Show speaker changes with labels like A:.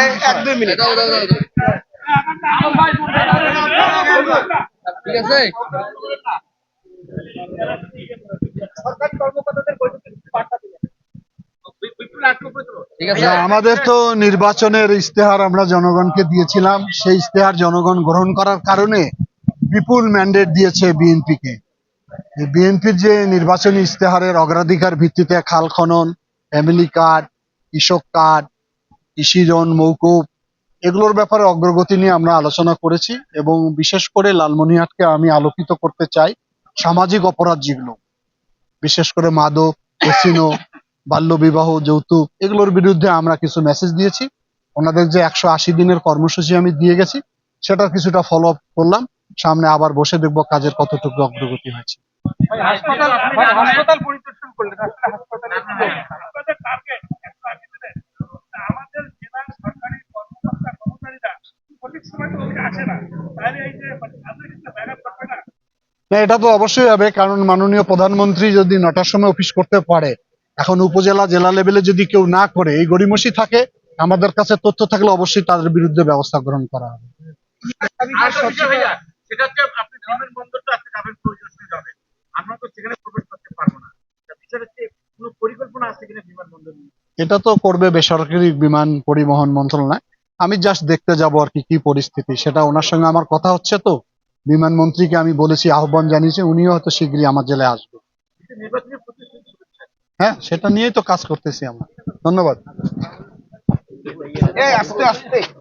A: এক দুই মিনিট ঠিক আছে। সরকারি কর্মকর্তাদের বৈঠকে বার্তা দিলেন। ঠিক আছে,
B: আমাদের তো নির্বাচনের ইস্তেহার আমরা জনগণকে দিয়েছিলাম, সেই ইস্তেহার জনগণ গ্রহণ করার কারণে বিপুল ম্যান্ডেট দিয়েছে বিএনপিকে। বিএনপির যে নির্বাচনী ইস্তেহারের অগ্রাধিকার ভিত্তিতে খাল খনন, ফ্যামিলি কার্ড, কৃষক কার্ড, কৃষি ঋণ মৌকুব, এগুলোর ব্যাপারে অগ্রগতি নিয়ে আমরা আলোচনা করেছি এবং বিশেষ করে লালমনিরহাটকে আমি আলোকিত করতে চাই। সামাজিক অপরাধ যেগুলো, বিশেষ করে মাদক, ক্যাসিনো, বাল্যবিবাহ, যৌতুক, এগুলোর বিরুদ্ধে আমরা কিছু মেসেজ দিয়েছি। ওনাদের যে 180 দিনের কর্মসূচি আমি দিয়ে গেছি, সেটার কিছুটা ফলো আপ করলাম। সামনে আবার বসে দেখবো কাজের কতটুকু অগ্রগতি হয়েছে।
A: হাসপাতাল পরিদর্শন করলেন, আসলে হাসপাতালে আপনাদের টার্গেট 180 দিনে আমাদের জেলার সরকারি কর্মকর্তা কর্মচারীরা সঠিক সময় তো আসে না, তাহলে এই যে তাদের কিন্তু ব্যাঘাত করবে না?
B: না, এটা তো অবশ্যই হবে, কারণ মাননীয় প্রধানমন্ত্রী যদি 9টার সময় অফিস করতে পারে, এখন উপজেলা জেলা লেভেলে যদি কেউ না করে, এই গড়িমসি থাকে, আমাদের কাছে তথ্য থাকলে অবশ্যই তাদের বিরুদ্ধে ব্যবস্থা গ্রহণ করা হবে।
A: আর সবচেয়ে ভাইয়া, সেটা হচ্ছে আপনি বিমানবন্দর তো আজকে যাবেন, পরিদর্শনে যাবেন, আমরা তো সেখানে প্রবেশ করতে পারবো না। বিষয়টা হচ্ছে কোনো পরিকল্পনা আছে কিনা বিমানবন্দর নিয়ে?
B: এটা তো করবে বেসরকারি বিমান পরিবহন মন্ত্রণালয়। আমি জাস্ট দেখতে যাব আর কি কি পরিস্থিতি, সেটা ওনার সঙ্গে আমার কথা হচ্ছে। তো বিমান মন্ত্রীকে আমি বলেছি, আহ্বান জানিয়েছি, উনিও হয়তো শীঘ্রই আমার জেলায় আসবে।
A: নির্বাচনী প্রতিশ্রুতি শুভেচ্ছা।
B: হ্যাঁ, সেটা নিয়েই তো কাজ করতেছি আমরা। ধন্যবাদ।
A: আস্তে আস্তে